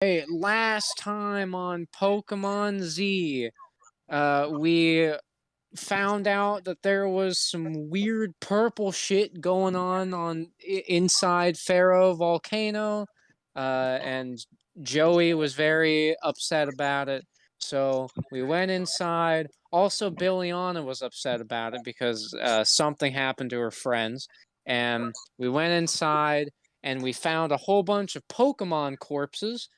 Hey, last time on Pokemon Z, we found out that there was some weird purple shit going on inside Pharaoh Volcano, and Joey was very upset about it. So we went inside. Also, Billiana was upset about it because something happened to her friends, and we went inside and we found a whole bunch of Pokemon corpses,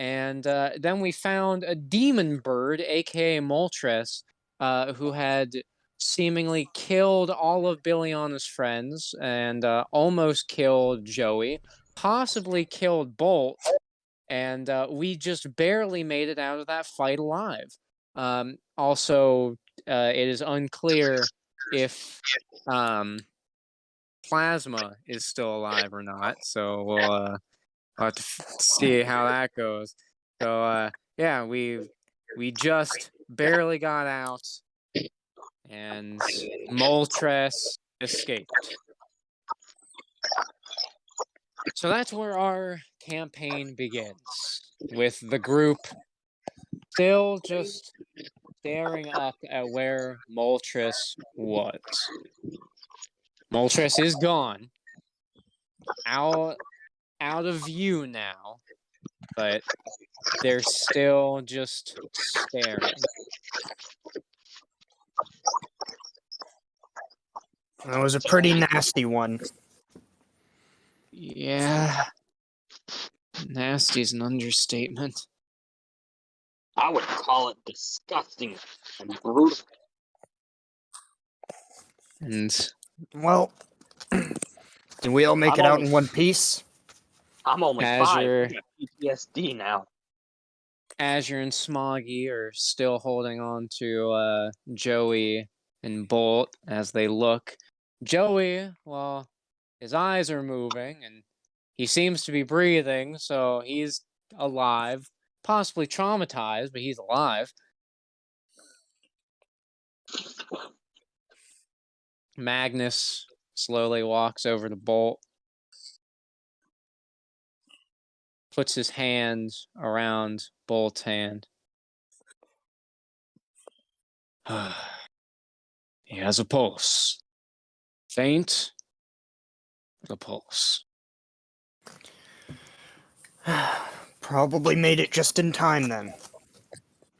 and then we found a demon bird, aka Moltres, who had seemingly killed all of Billiana's friends and almost killed Joey, possibly killed Bolt, and we just barely made it out of that fight alive. Also, it is unclear if um, Plasma is still alive or not, so we'll have to see how that goes. So yeah, we just barely got out, and Moltres escaped. So that's where our campaign begins, with the group still just staring up at where Moltres was. Moltres is gone, out of view now, but they're still just staring. That was a pretty nasty one. Yeah. Nasty's an understatement. I would call it disgusting and brutal. And Well, did we all make it out in one piece? I'm only Azure, 5. I got PTSD now. Azure and Smoggy are still holding on to Joey and Bolt as they look. Joey, well, his eyes are moving and he seems to be breathing, so he's alive. Possibly traumatized, but he's alive. Magnus slowly walks over to Bolt, puts his hand around Bolt's hand. He has a pulse. Faint, but a pulse. Probably made it just in time then.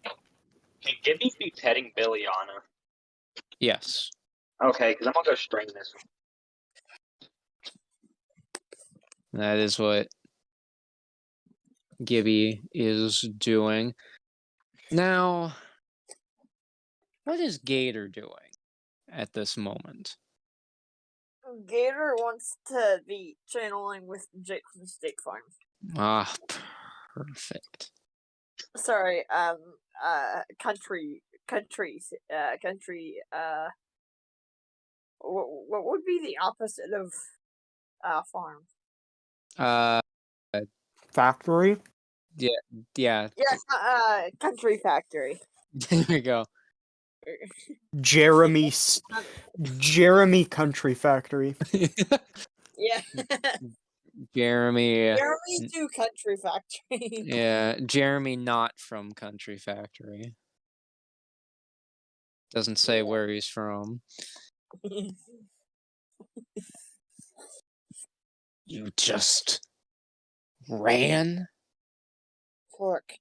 Can Gibby be petting Billiana? Yes. Okay, because I'm gonna go strain this one. That is what Gibby is doing. Now, what is Gator doing at this moment? Gator wants to be channeling with Jake from State Farm. Ah, perfect. Sorry, country, what would be the opposite of, farm? Factory? Yeah. Yeah, country factory. There we go. Jeremy Country Factory. Yeah. Jeremy. Jeremy do Country Factory. Yeah, Jeremy not from Country Factory. Doesn't say where he's from. You just ran? Look,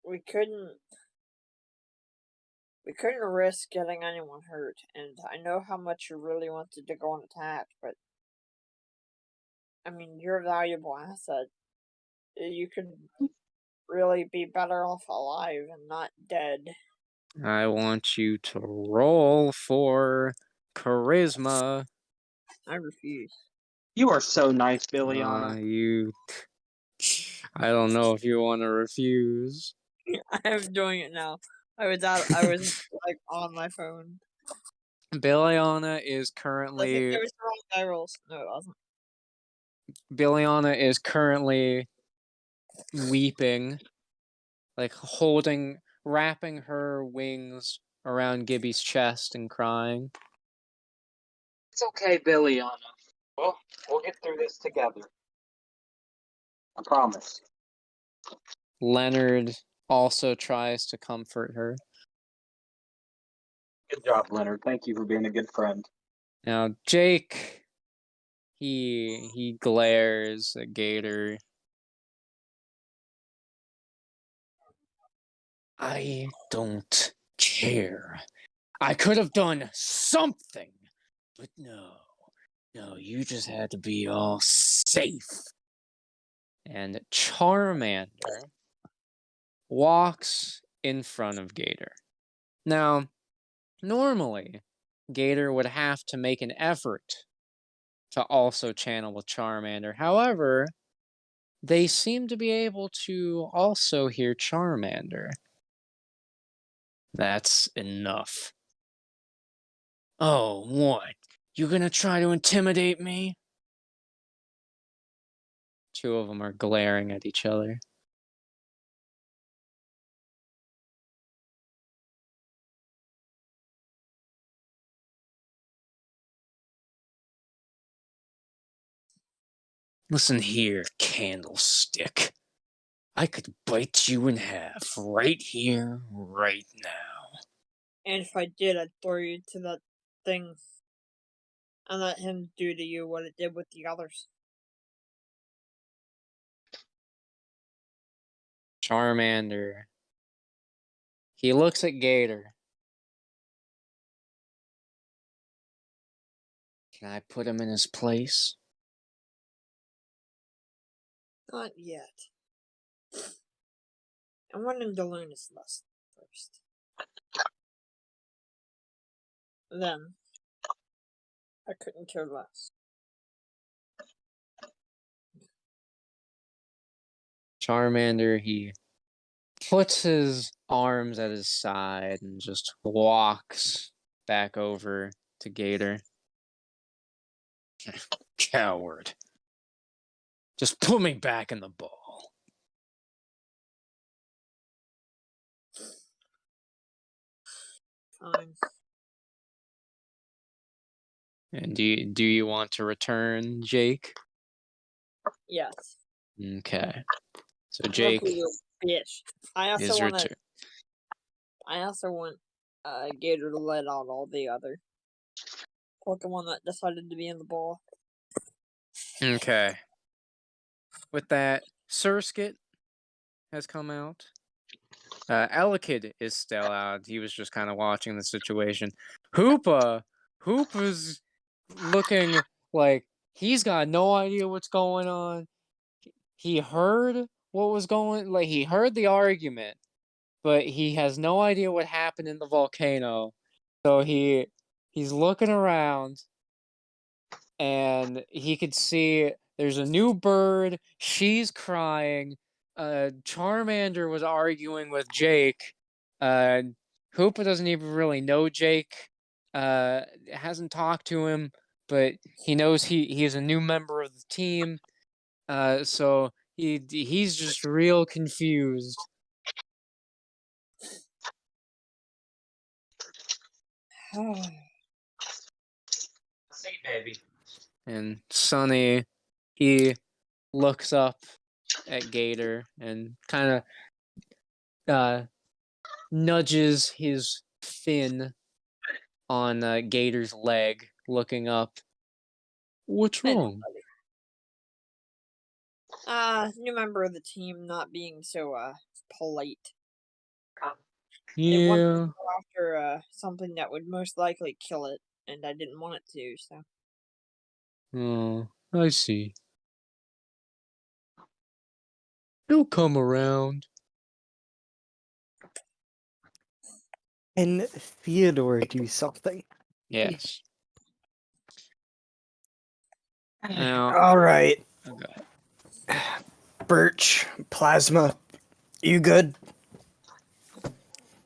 we couldn't risk getting anyone hurt, and I know how much you really wanted to go on attack, but I mean, you're a valuable asset. You could really be better off alive and not dead. I want you to roll for charisma. I refuse. You are so nice, Billiana. I don't know if you want to refuse. I'm doing it now. I was like on my phone. Billiana is I think currently it was the wrong die rolls. No, it wasn't. Billiana is currently weeping, like wrapping her wings around Gibby's chest and crying. It's okay, Billiana. Well, we'll get through this together. I promise. Leonard also tries to comfort her. Good job, Leonard. Thank you for being a good friend. Now, Jake, he glares at Gator. I don't care. I could have done something, but no, you just had to be all safe. And Charmander walks in front of Gator. Now, normally, Gator would have to make an effort to also channel with Charmander. However, they seem to be able to also hear Charmander. That's enough. Oh, what? You gonna try to intimidate me? Two of them are glaring at each other. Listen here, Candlestick. I could bite you in half right here, right now. And if I did, I'd throw you to that thing and let him do to you what it did with the others. Charmander. He looks at Gator. Can I put him in his place? Not yet. I want him to learn his lesson first. Then, I couldn't care less. Charmander, he puts his arms at his side and just walks back over to Gator. Coward. Just put me back in the ball. Fine. And do you want to return, Jake? Yes. Okay. So Jake Look, you bitch. I is also want return. Gator to let out all the other Pokemon that decided to be in the ball. Okay. With that, Surskit has come out. Elekid is still out. He was just kind of watching the situation. Hoopa's looking like he's got no idea what's going on. He heard what was going, like he heard the argument, but he has no idea what happened in the volcano. So he's looking around and he could see there's a new bird, she's crying. Charmander was arguing with Jake. Hoopa doesn't even really know Jake. Hasn't talked to him, but he knows he is a new member of the team. So he's just real confused. See, baby. And Sunny, he looks up at Gator and kind of nudges his fin on Gator's leg, looking up. What's wrong? New member of the team not being so polite. It wanted Yeah. to go after something that would most likely kill it, and I didn't want it to, so. Oh, I see. He'll come around. Can Theodore do something? Yes. Now, All right. okay. Birch, Plasma, you good?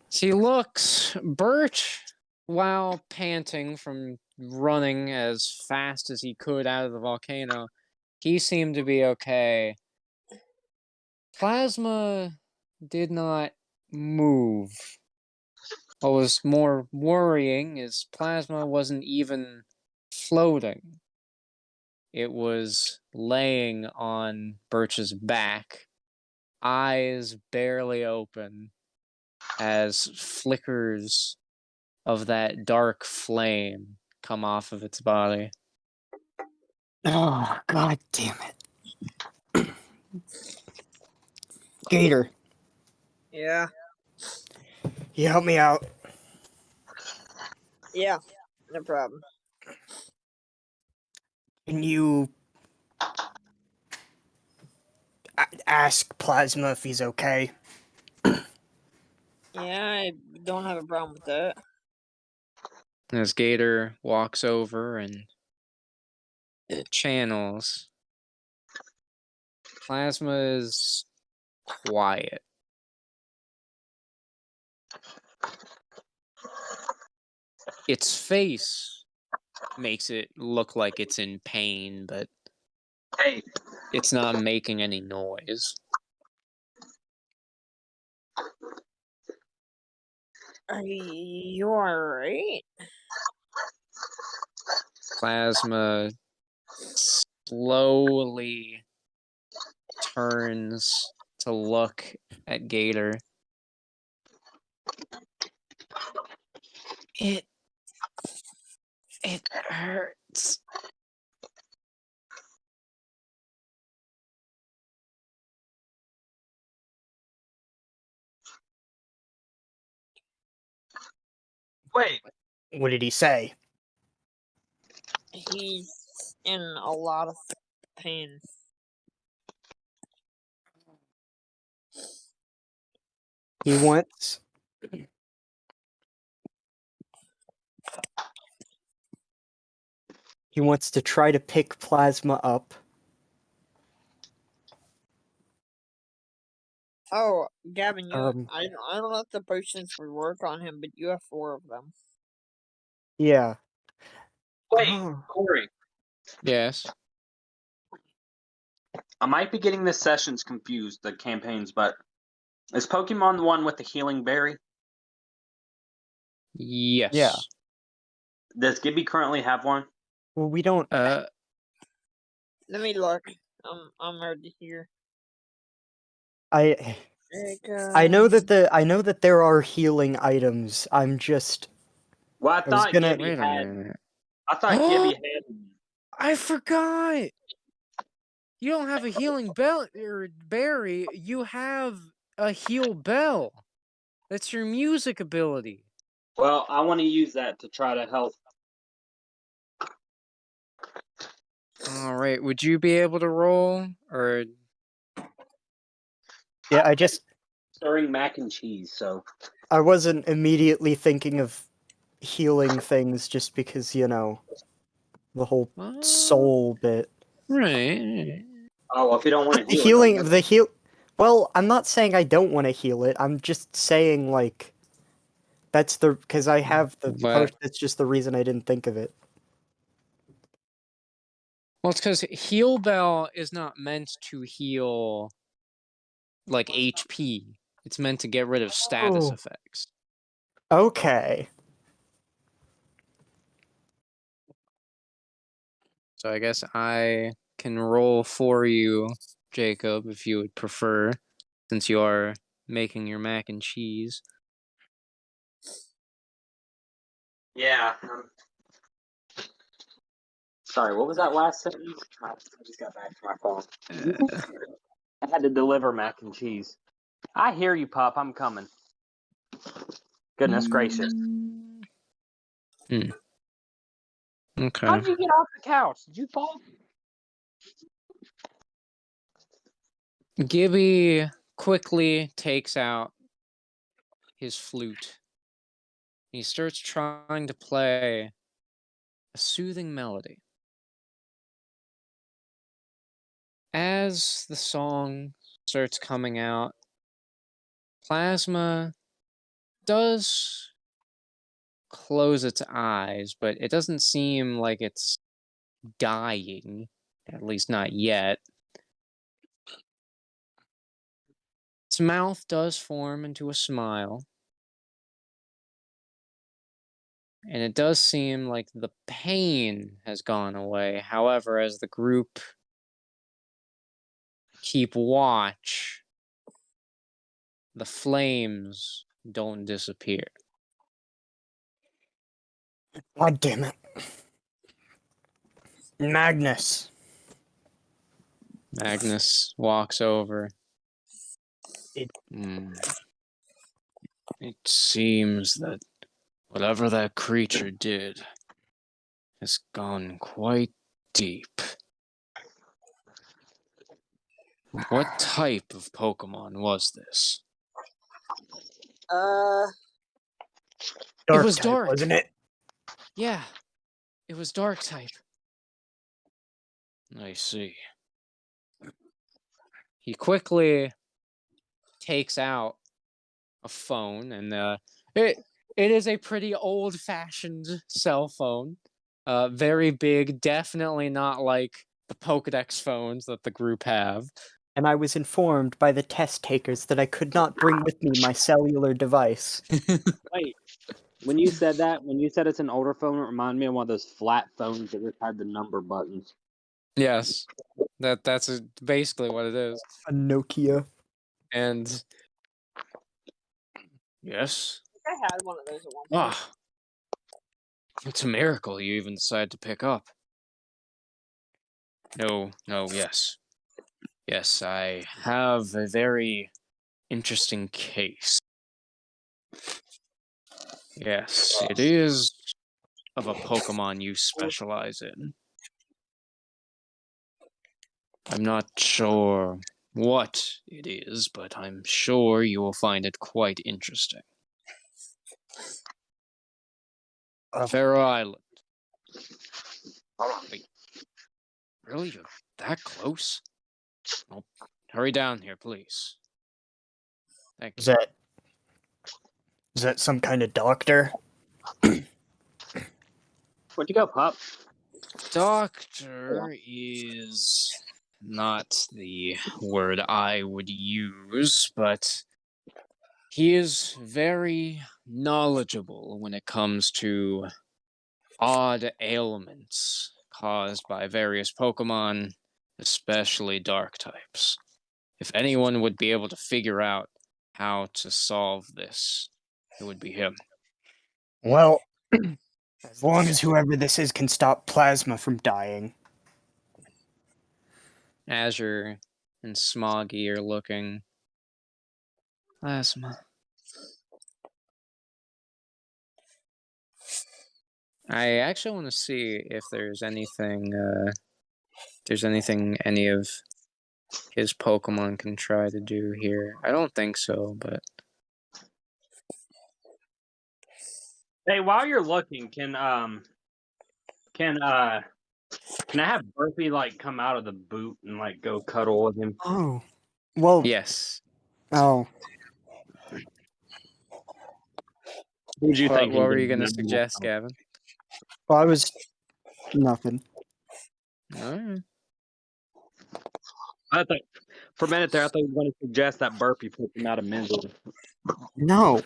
She looks, Birch, while panting from running as fast as he could out of the volcano, he seemed to be okay. Plasma did not move. What was more worrying is Plasma wasn't even floating. It was laying on Birch's back, eyes barely open as flickers of that dark flame come off of its body. Oh, god damn it. Gator, Yeah. you help me out. Yeah. No problem. Can you ask Plasma if he's okay? Yeah, I don't have a problem with that. As Gator walks over and channels, Plasma is quiet. Its face makes it look like it's in pain, but Hey, it's not making any noise. Are you alright? Plasma slowly turns to look at Gator. It hurts. wait. What did he say? He's in a lot of pain. He wants... He wants to try to pick Plasma up. Oh, Gavin, I don't know if the potions would work on him, but you have 4 of them. Yeah. Wait, Oh. Corey. Yes. I might be getting the sessions confused, the campaigns, but is Pokemon the one with the healing berry? Yes. Yeah. Does Gibby currently have one? Well, we don't... Let me look. I'm already here. I know that there are healing items. I'm just... Well, I was thought gonna- Gibby Wait a had. minute. I thought Gibby had. I forgot. You don't have a healing bell or berry. You have a heal bell. That's your music ability. Well, I want to use that to try to help. All right. Would you be able to roll or? Yeah, I just... Stirring mac and cheese, so. I wasn't immediately thinking of healing things just because, you know, the whole soul bit. Right. Oh, well, if you don't want to heal Healing, it, the heal... Well, I'm not saying I don't want to heal it. I'm just saying, like... That's the... Because I have the... But- That's just the reason I didn't think of it. Well, it's because heal bell is not meant to heal like HP. It's meant to get rid of status Oh. effects. Okay. So I guess I can roll for you, Jacob, if you would prefer, since you are making your mac and cheese. yeah. Sorry, what was that last sentence? I just got back to my phone. I had to deliver mac and cheese. I hear you, Pup. I'm coming. Goodness gracious. Okay. How did you get off the couch? Did you fall? Gibby quickly takes out his flute. He starts trying to play a soothing melody. As the song starts coming out, Plasma does close its eyes, but it doesn't seem like it's dying, at least not yet. Its mouth does form into a smile, and it does seem like the pain has gone away. However, as the group keep watch, the flames don't disappear. God damn it. Magnus. Magnus walks over. It- It seems that whatever that creature did has gone quite deep. What type of Pokemon was this? Dark was type, dark. wasn't it? Yeah, it was dark type. I see. He quickly takes out a phone, and it is a pretty old-fashioned cell phone. Very big, definitely not like the Pokedex phones that the group have. And I was informed by the test takers that I could not bring with me my cellular device. Wait, when you said it's an older phone, it reminded me of one of those flat phones that just had the number buttons. Yes, that's basically what it is. A Nokia. And yes, I had one of those at one point. ah, it's a miracle you even decided to pick up. No, yes. Yes, I have a very interesting case. Yes, it is of a Pokemon you specialize in. I'm not sure what it is, but I'm sure you will find it quite interesting. Faroe Island. Wait, really? You're that close? Well, hurry down here, please. Thank you. Is that some kind of doctor? Where'd you go, Pop? Doctor is not the word I would use, but he is very knowledgeable when it comes to odd ailments caused by various Pokemon, especially dark types. If anyone would be able to figure out how to solve this, it would be him. Well, as long as whoever this is can stop plasma from dying. Azure and Smoggy are looking. Plasma. I actually want to see if there's anything any of his Pokemon can try to do here. I don't think so, but Hey, while you're looking, can I have Burpee like come out of the boot and like go cuddle with him? Oh. Well, yes. oh. What did you What think? were you gonna suggest, Gavin? Well, I was... nothing. Alright. I thought for a minute there, I thought you were going to suggest that Burpee put him out of misery. No.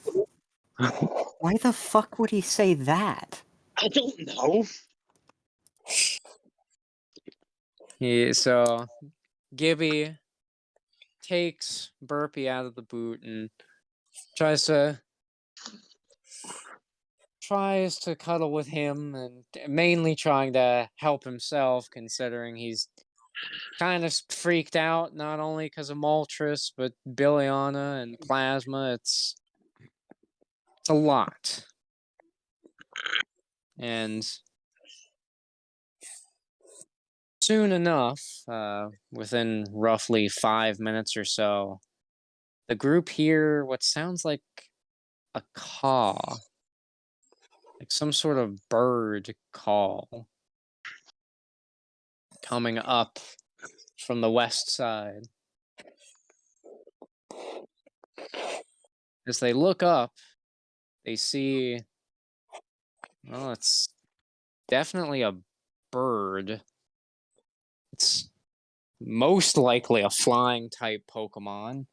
Why the fuck would he say that? I don't know. So Gibby takes Burpee out of the boot and tries to cuddle with him, and mainly trying to help himself, considering he's kind of freaked out, not only because of Moltres, but Biliana and Plasma. It's a lot. And soon enough, within roughly 5 minutes or so, the group hear what sounds like a caw. Like some sort of bird call coming up from the west side. As they look up, they see, well, it's definitely a bird. It's most likely a flying type Pokemon.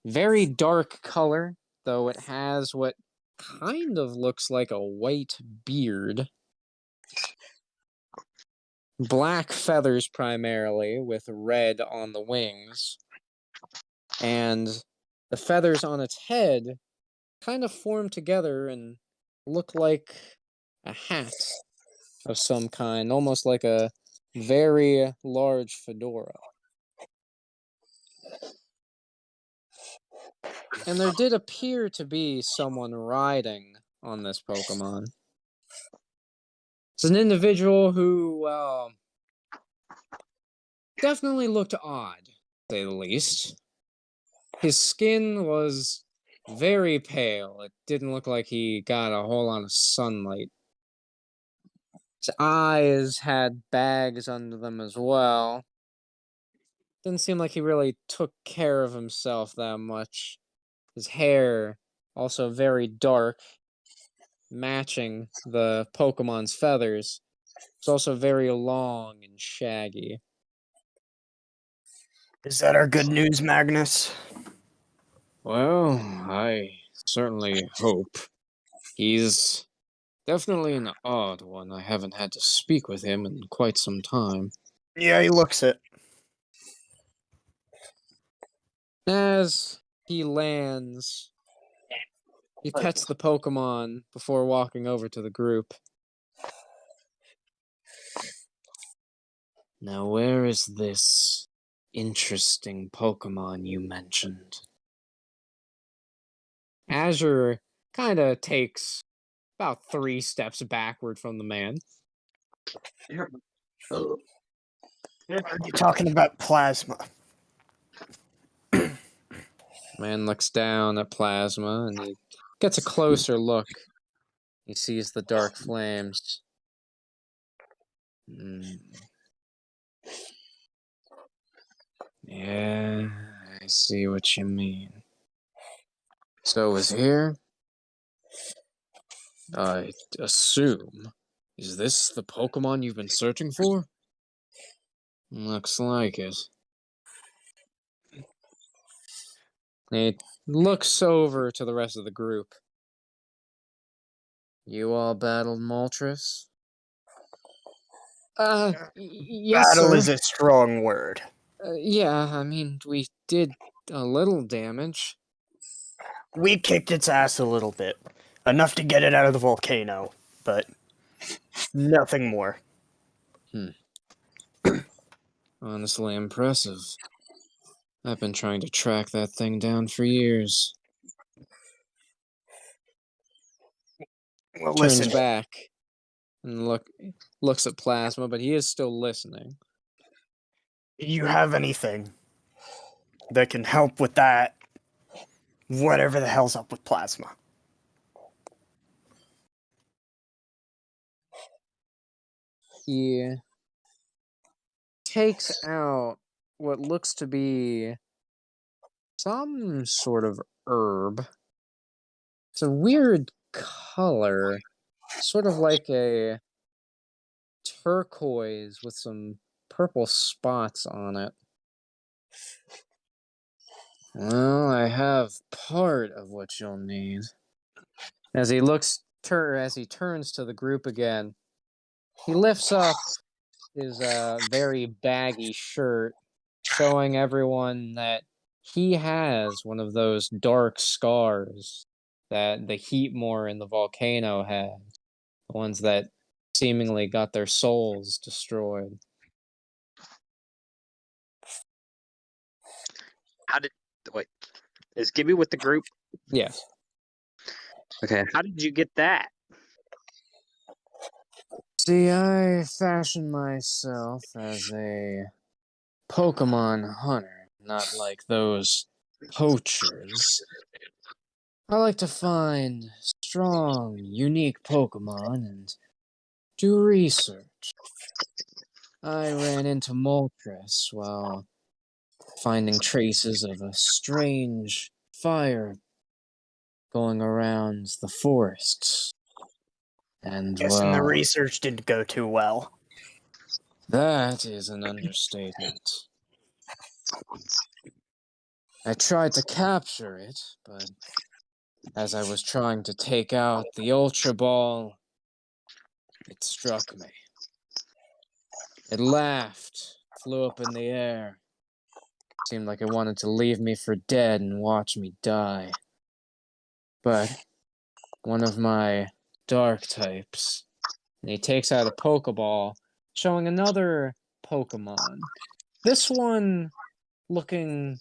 Very dark color, though it has what kind of looks like a white beard. Black feathers primarily, with red on the wings. And the feathers on its head kind of form together and look like a hat of some kind, almost like a very large fedora. And there did appear to be someone riding on this Pokemon. It's an individual who definitely looked odd, to say the least. His skin was very pale. It didn't look like he got a whole lot of sunlight. His eyes had bags under them as well. Didn't seem like he really took care of himself that much. His hair, also very dark, matching the Pokemon's feathers. It's also very long and shaggy. Is that our good news, Magnus? Well, I certainly hope. He's definitely an odd one. I haven't had to speak with him in quite some time. Yeah, he looks it. As he lands, he pets the Pokemon before walking over to the group. Now, where is this interesting Pokemon you mentioned? Azure kind of takes about 3 steps backward from the man. Are you talking about Plasma? Man looks down at Plasma and he gets a closer look. He sees the dark flames. Yeah, I see what you mean. So is here? I assume. Is this the Pokemon you've been searching for? Looks like it. He looks over to the rest of the group. You all battled Moltres? Yes, Battle sir. is a strong word. Yeah, I mean, we did a little damage. We kicked its ass a little bit. Enough to get it out of the volcano, but nothing more. Honestly impressive. I've been trying to track that thing down for years. Well, Turns listen, back and looks at Plasma, but he is still listening. you have anything that can help with that, whatever the hell's up with Plasma? He takes out what looks to be some sort of herb. It's a weird color, sort of like a turquoise with some purple spots on it. Well, I have part of what you'll need. As he turns to the group again, he lifts up his very baggy shirt, showing everyone that he has one of those dark scars that the Heatmor in the volcano had, the ones that seemingly got their souls destroyed. Is Gibby with the group? Yes. Okay, how did you get that? See, I fashioned myself as a Pokemon hunter, not like those poachers. I like to find strong, unique Pokemon and do research. I ran into Moltres while finding traces of a strange fire going around the forests. And, Guessing the well, research didn't go too well. that is an understatement. I tried to capture it, but as I was trying to take out the Ultra Ball, it struck me. It laughed, flew up in the air, Seemed like it wanted to leave me for dead and watch me die. But one of my dark types, and he takes out a Pokeball, showing another Pokemon. This one looking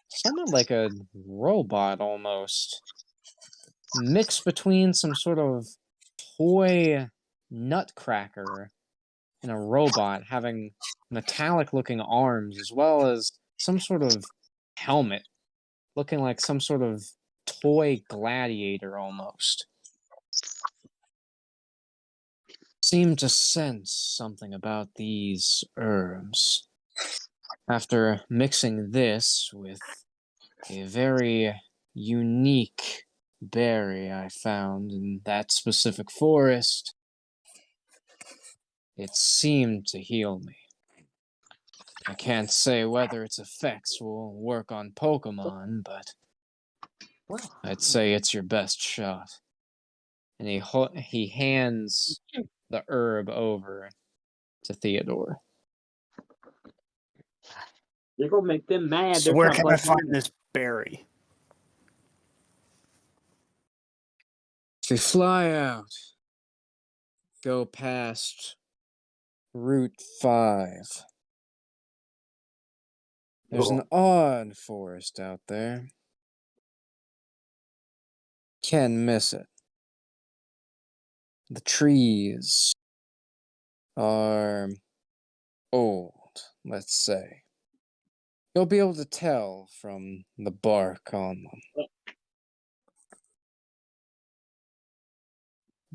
somewhat like a robot almost. Mixed between some sort of toy nutcracker and a robot having metallic looking arms, as well as some sort of helmet looking like some sort of toy gladiator almost. Seemed to sense something about these herbs. After mixing this with a very unique berry I found in that specific forest, it seemed to heal me. I can't say whether its effects will work on Pokemon, but I'd say it's your best shot. And he hands the herb over to Theodore. You're gonna make them mad. So They're where trying to can I play find this berry? If you fly out, go past Route 5. There's an odd forest out there. Can't miss it. The trees are old, let's say. You'll be able to tell from the bark on them.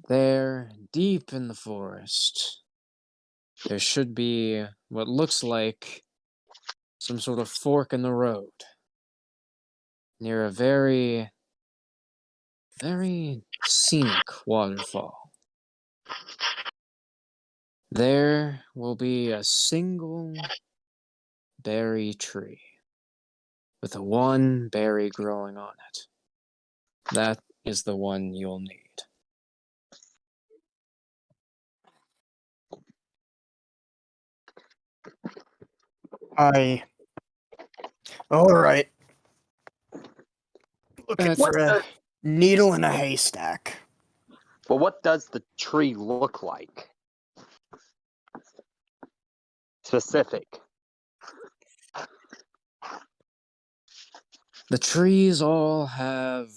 There, deep in the forest, there should be what looks like some sort of fork in the road near a very, very scenic waterfall. There will be a single berry tree with a one berry growing on it. That is the one you'll need. Alright. Looking What for a needle in a haystack. Well, what does the tree look like? Specific. The trees all have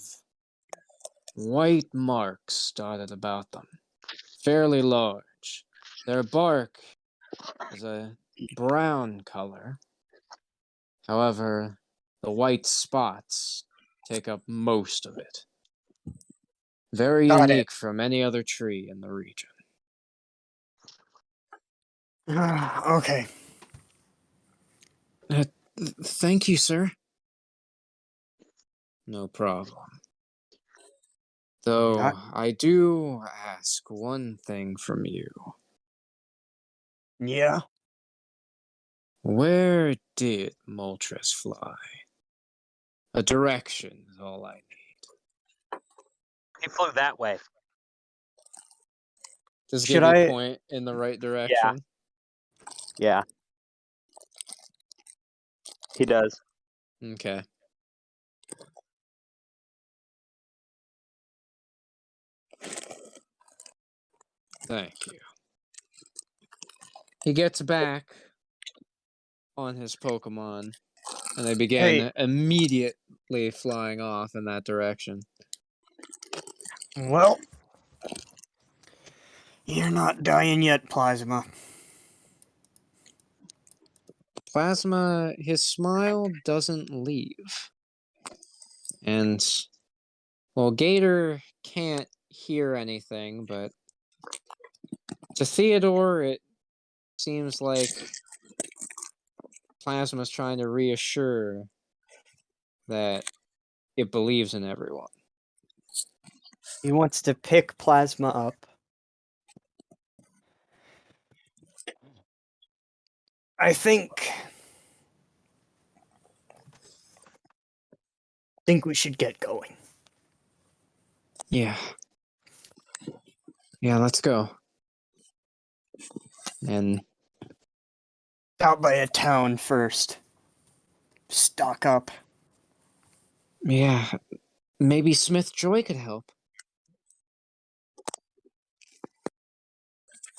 white marks dotted about them, fairly large. Their bark is a brown color. However, the white spots take up most of it. Very Got unique from any other tree in the region. Okay. Thank you, sir. No problem. Though I do ask one thing from you. Yeah. Where did Moltres fly? A direction is all I need. He flew that way. Does Should Gibby I- point in the right direction? Yeah. He does. Okay. Thank you. He gets back on his Pokemon, and they begin immediately flying off in that direction. Well, you're not dying yet, Plasma. Plasma, his smile doesn't leave. And, well, Gator can't hear anything, but to Theodore, it seems like Plasma's trying to reassure that it believes in everyone. He wants to pick Plasma up. I think we should get going. Yeah. Yeah, let's go. And Out by a town first. stock up. Yeah, maybe Smith Joy could help.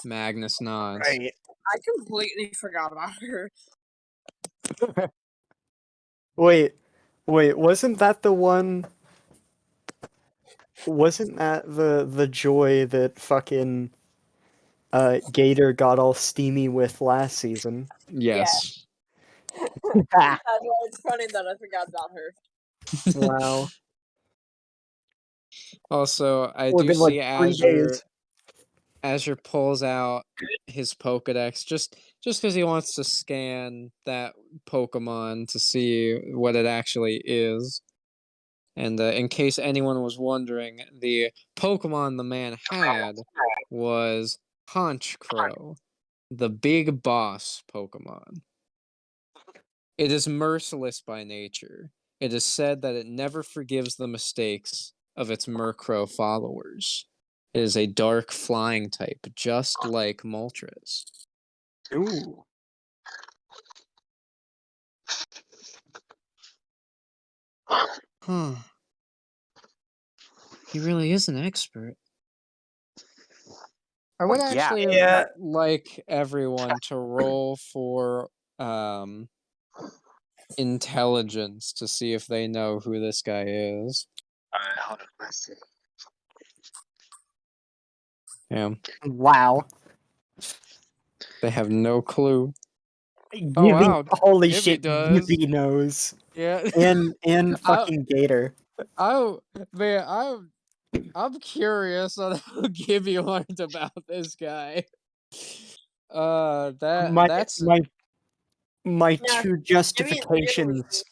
Magnus nods. Right. I completely forgot about her. Wait, wasn't that the one? Wasn't that the joy that fucking Gator got all steamy with last season? Yes. That's why it's funny that I forgot about her. Wow. Also, I Well, do been like see 3 days. Azure pulls out his Pokedex just because he wants to scan that Pokemon to see what it actually is. And in case anyone was wondering, the Pokemon the man had was Honchkrow, the big boss Pokemon. It is merciless by nature. It is said that it never forgives the mistakes of its Murkrow followers. It is a dark flying type, just like Moltres. Ooh. Huh. He really is an expert. I would Well, yeah. actually Yeah. like everyone to roll for intelligence to see if they know who this guy is. Alright, hold on. Let's see. Yeah, Wow. they have no clue. Gibby, wow, holy Gibby shit, does. Gibby knows. Yeah. And fucking Gator. I'm curious on how Gibby learned about this guy. That's My Yeah, two Gibby justifications.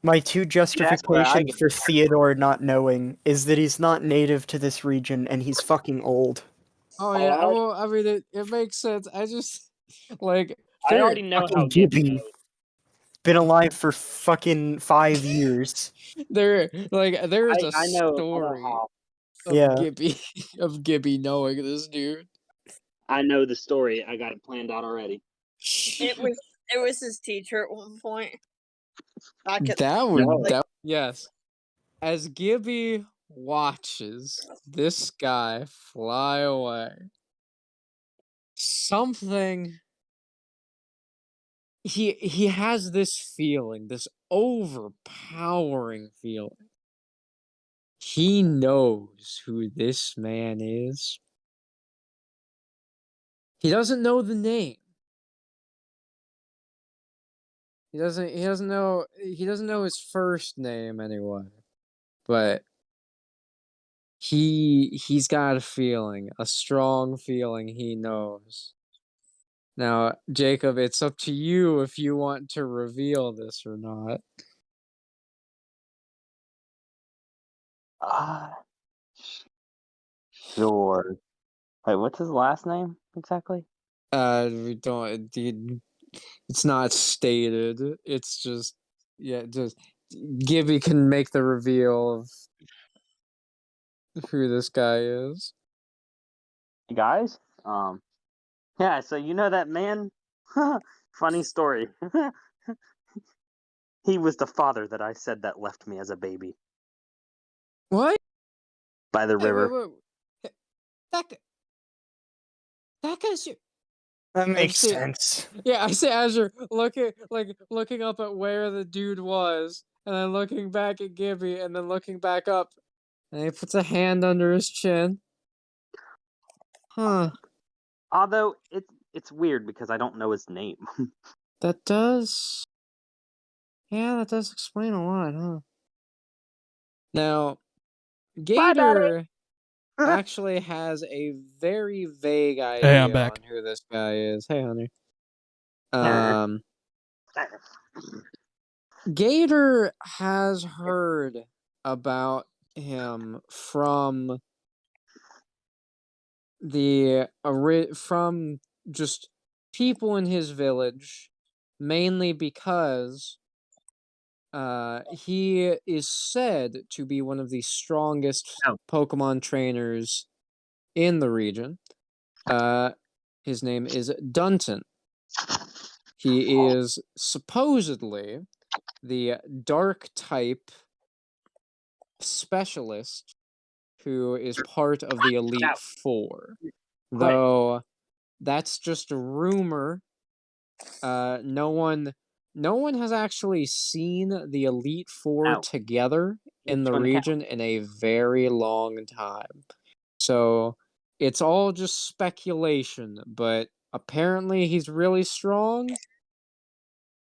My two that's where I justifications get for Theodore not knowing is that he's not native to this region and he's fucking old. oh yeah. Well, I mean it makes sense. I just like I already know how Fucking Gibby Gibby. knows. Been alive for fucking 5 years. there's a I know story how. of Yeah. Gibby knowing this dude. I know the story. I got it planned out already. It was his teacher at one point. Back at That would No. that yes. As Gibby watches this guy fly away, something he has this feeling, this overpowering feeling. He knows who this man is. He doesn't know the name. He doesn't know his first name anyway. But he's got a feeling, a strong feeling he knows. Now, Jacob, it's up to you if you want to reveal this or not. Sure. Wait, what's his last name exactly? We don't. It's not stated. It's just just Gibby can make the reveal of who this guy is. You guys? Yeah, so you know that man? Funny story. He was the father that I said that left me as a baby What? by the river. Wait. That guy's your. That makes see- sense. Yeah, I see Azure looking up at where the dude was, and then looking back at Gibby, and then looking back up, and he puts a hand under his chin. Huh. Although it's weird because I don't know his name. That does. Yeah, that does explain a lot, huh? Now, Gator actually has a very vague idea Hey, I'm back. on who this guy is. Hey, Hunter. Yeah. Gator has heard about him from from just people in his village, mainly because he is said to be one of the strongest Oh. Pokemon trainers in the region. His name is Dunton. He is supposedly the dark type specialist who is part of the Elite Four. Though that's just a rumor. No one has actually seen the Elite Four Ow. together in the Join the region in a very long time. So it's all just speculation, but apparently he's really strong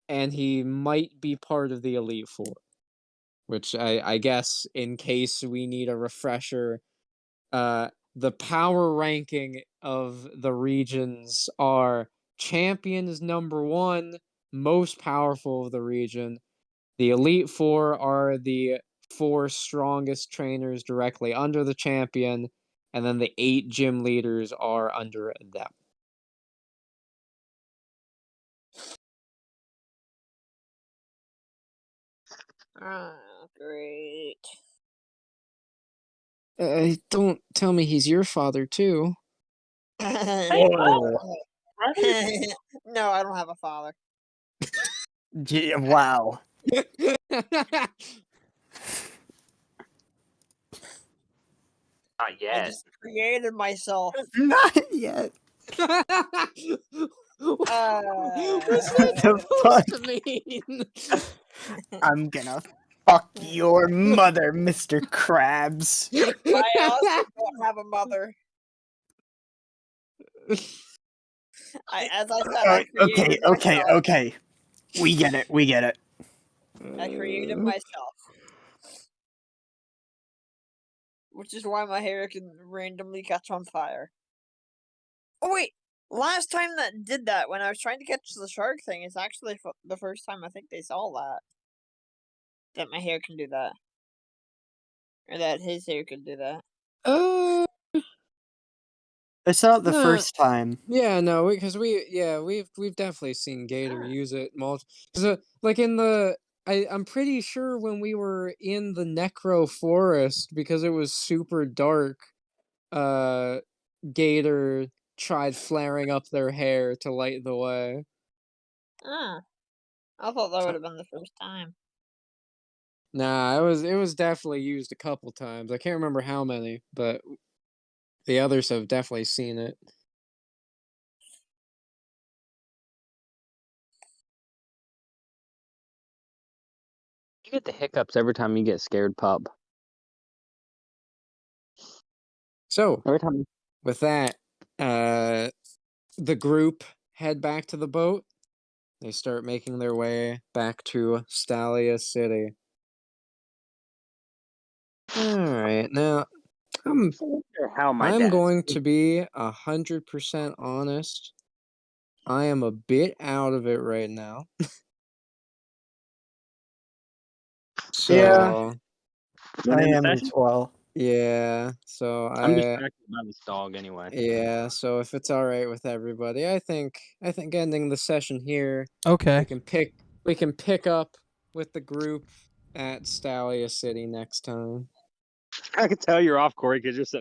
and he might be part of the Elite Four. Which I guess in case we need a refresher, the power ranking of the regions are champion is number 1, most powerful of the region. The Elite Four are the 4 strongest trainers directly under the champion, and then the 8 gym leaders are under them. Oh, great. Don't tell me he's your father too. Whoa. No, I don't have a father. Wow. Not I yet. just created myself. Not yet. What's What that the supposed to mean? I'm gonna fuck your mother, Mr. Krabs. I also don't have a mother. As I said, I created myself. Okay. We get it. I created myself. Which is why my hair can randomly catch on fire. Oh wait! Last time that did that, when I was trying to catch the shark thing, it's actually the first time I think they saw that. That my hair can do that. Or that his hair can do that. I saw it the No. first time. Yeah, no, because we've definitely seen Gator use it because like in the I'm pretty sure when we were in the Necro Forest because it was super dark, Gator tried flaring up their hair to light the way. Ah. I thought that would have been the first time. Nah, it was definitely used a couple times. I can't remember how many, but the others have definitely seen it. You get the hiccups every time you get scared, pup. So Every time. with that, the group head back to the boat. They start making their way back to Stalia City. Alright, now I'm How my dad. going to be 100% honest. I am a bit out of it right now. So Yeah. You I in the am as session? well. yeah, so I'm distracted by this dog anyway. yeah, so if it's all right with everybody, I think ending the session here, Okay. we can pick up with the group at Stalia City next time. I can tell you're off, Corey, because you're sitting